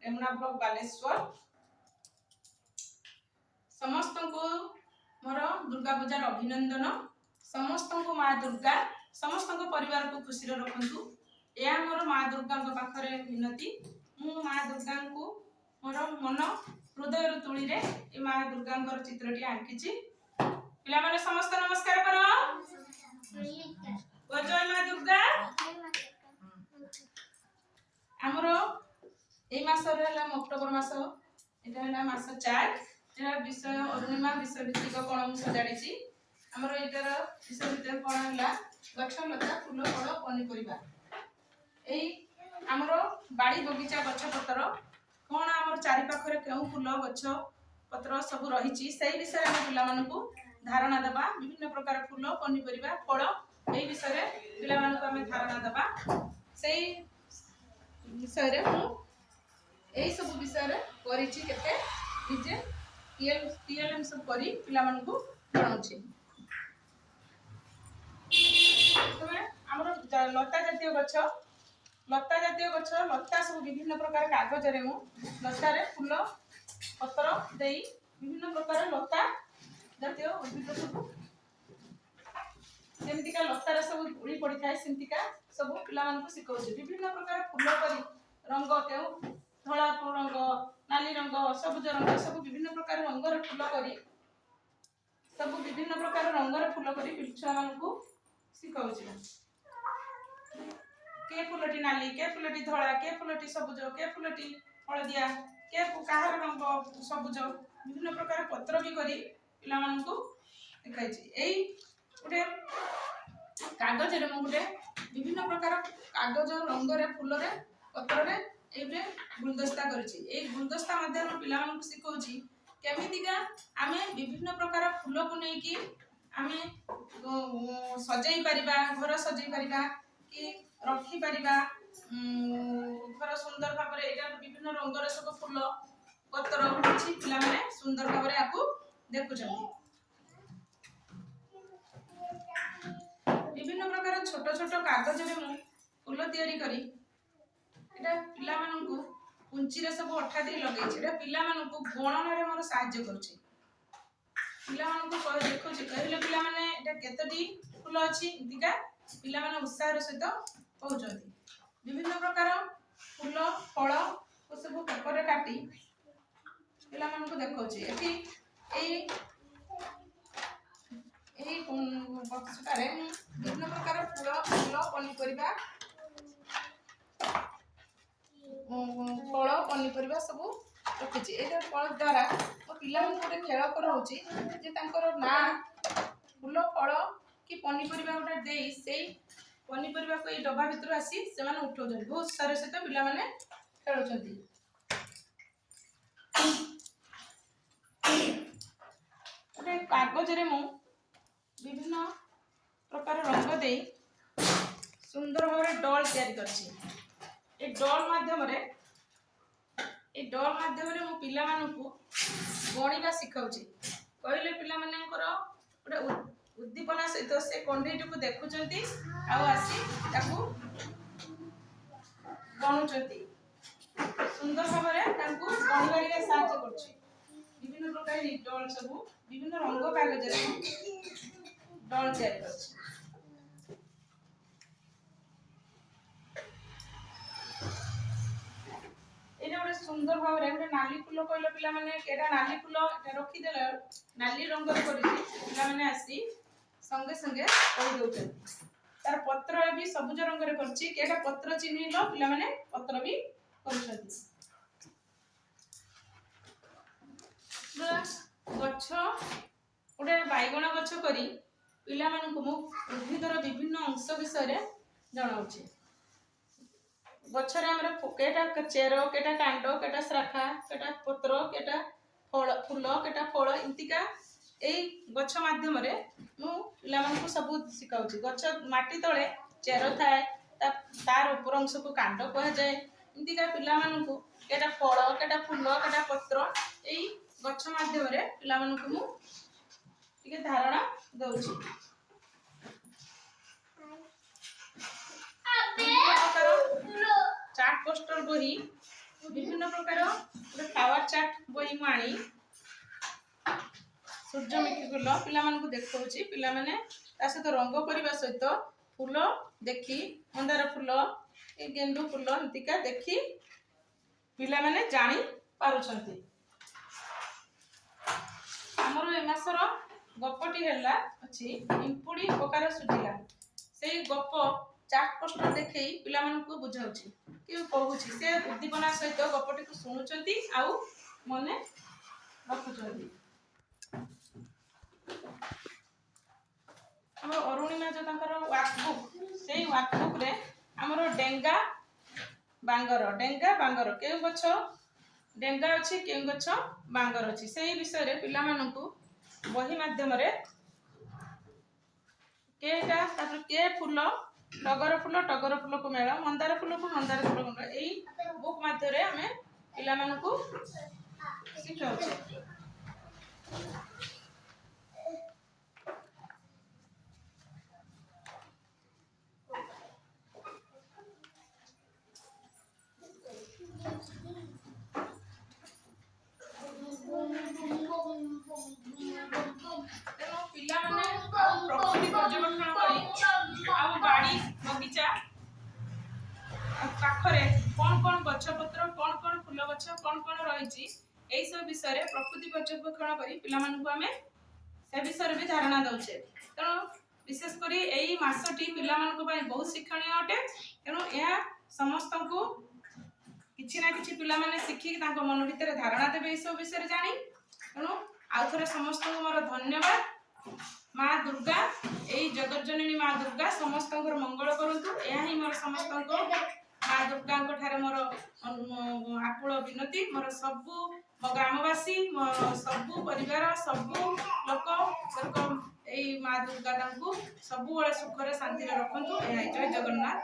Remuna block Baleshwar. समस्त को मोर दुर्गा पूजार अभिनंदन। समस्त को माँ दुर्गा समस्त परिवार को खुशी रखु। यह मोर माँ दुर्गा पाखरे विनती। मु माँ दुर्गा को मोर मन हृदय तुली रे माँ दुर्गा चित्रटी आंकी। पिला माने समस्त नमस्कार करो। जय माँ दुर्गा। आमर ए मास अक्टोबर मास एटा मास 4 एटा विषय अरुणिमा विषय भित्तिक कोण मु सजाड़ी। आमर एटार विषय भित्तिक कोण है गछ लता फूल फल पनीपरिया। एई आमर बाड़ी बगीचा गछ पतर कौन आमर चारि पाखरे केउ फूल गछ पत्र सब रही से विषय आम पिला धारणा देवा। विभिन्न प्रकार फूल पनीपरिया फल ए विषय पिला आम धारणा देवा। से विषय यही सब विषय करते निजे पीएलएम सब करी पिला जनाऊँ। आमर लता जातीय गछ लता सब विभिन्न प्रकार कागज रे मु लतारे फूल पत्र देई विभिन्न प्रकार लता जातीय उद्भिद सब सेमतिका लतार सब उड़ी पड़ी थाए सेमतिका सब पिला शिखा। विभिन्न प्रकार फूल करी रंग केउ धला रंग नाली रंग सबुज रंग सब विभिन्न प्रकार रंगर फूल करी सब विभिन्न प्रकार रंगर फूल करी छुआ मानकु शिखा। के फूलटी नाली के फूलटी धला के फूलटी सबुज के फूलटी हलदिया के कहार रंग सबुज विभिन्न प्रकार पत्र भी करी पिला मानकु देखाइछि। एई गोटे कागज रे गोटे विभिन्न प्रकार कागज रंग रे फूल रे पत्र रे एबे गुलदस्ता करछि। एई गुलदस्ता माध्यम पिला मानकु शिखौछि केमितिका आमे विभिन्न प्रकार फूल को नै कि आमे सजाई परिबा घर सजाई परिबा कि रखी परिबा घर सुंदर भाव में। एटा विभिन्न रंगर सब फूल पत्र अछि पिला माने सुंदर भाव में आकु देखुछन। विभिन्न प्रकार छोट छोट कागज रे मु फूल तैयारी करी एटा पिला मानकु कुंची रे सब अठा दे लगै छै। एटा पिला मानकु गणना रे मोर सहाय्य करछि। पिला मानकु कह देखुछि कहले पिला माने एटा केतटी फूल अछि दिका पिला माने उत्साह सहित कहउछथि। विभिन्न प्रकार फूल फल ओ सब पेपर रे काटी पिला मानकु देखौछि। एठी एई बक्सटारे विभिन्न प्रकार फूल पनीपरिया फल पनीपरिया सब रखिछि। एटा फल द्वारा मो पिला मन गोटे खेल कराउछि जे तांकर ना फूल फल कि पनीपरिया गोटे देई सेई पनीपरिया को ए डब्बा भितर आसी से माने उठौछन। बहुत सारे से तो पिला माने खेलुछंती। गोटे कागज रे मु विभिन्न प्रकार रंग देई सुंदर भाव डॉल तैयारी करछि। ए डॉल माध्यम रे मु पिला मानकु गणिबा शिखाउछि। कहले पिला मानकर गोटे उद्दीपना सहित से कंढईटी को देखुचंती आ आसी ताकू गणुचंती। सुंदर भाव में ताकू गणिबारे सहायता करछि। विभिन्न प्रकार डॉल सब विभिन्न रंग कागज रे डॉल तैयारी करछि। गोटे सुंदर भाव में गोटे नाली फूल कहले पिला माने केटा नाली फूल रखी देला नाली रंग करिछि पिला माने आसी संगे संगे कहि दोछन। तार पत्र भी सबुज रंग रे करछि केटा पत्र चिन्हिलो पिला माने पत्र भी करछथि। गछ गोटे बाइगण गछ करी पिला मानकु मु उद्भिदर विभिन्न अंश विषय जनाउछि। गछरे हमरे केटा चेर केटा कांड केटा शाखा केटा पत्र केटा फूल केटा फल इंतिका एई गछ माध्यम रे मु पिला मानकु सब शिखाउछि। गछ माटी तळे चेर थाए तार ऊपर अंश को कांड कह जाए। इंतिका पिला मानकु केटा फल केटा फूल केटा पत्र एई गछ माध्यम रे पिला मानकु मु टिके धारणा दउछि। चार्ट पोस्टर बही विभिन्न प्रकार फ्लावर चार्ट बही मु आनी सूर्यमुखी फूल पिला देखा पिला सहित रंग करने सहित फूल देखी मंदार फूल ए गेंडू फूल एमतीका देखी पिला माने जानी पारुछंती। हमर ए मासर गपटी हैला अछि इंपुडी उपकार सुझिला से गप चार्ट पोस्टर देखै पिला मानकु बुझाउछि कि कहूछि से उद्दीपना सहित गपटी को सुनुचंती आउ मने रखुचंती। हमर अरुणिमा जो तांकर वर्कबुक सेही वर्कबुक रे हमर डेंगा बांगर केउ गछ डेंगा अछि केउ गछ बांगर अछि सेही विषय रे पिला मानकु बही माध्यम रे केटा तापर के फूल टगर फूल को मेल मंदार फूल को मेल एई बुक माध्यम रे हमें पिला मानकु सिखाउछि। प्रकृति पर्यवेक्षण करी बाड़ी बगीचा पाखरे कौन कौन गछपत्र कौन कौन फूल गछ कौन रही सब विषय रे प्रकृति पर्यवेक्षण करी पिला मानकु हमें से विषय भी धारणा दउछे। तेणु विशेष करी एई मासटी पिला मानकु पई बहुत शिक्षणीय अटे। तेणु यह समस्त को किछि ना किछि पिला माने शिखि तांको मन भितर धारणा देबे ए सब विषय रे जानी। तेणु आउ थरे समस्त को मोर धन्यवाद। माँ दुर्गा एई जगज्जननी माँ दुर्गा समस्त मंगल करंतु एहा ही मोर समस्त को माँ दुर्गा को ठारे मोर आकुल विनती मोर सबु मो ग्रामवासी मोर सबु परिवार सबु लोक एई माँ दुर्गा तांको सबु बळे सुख रे शांति रे रखंतु। एहा जय जगन्नाथ।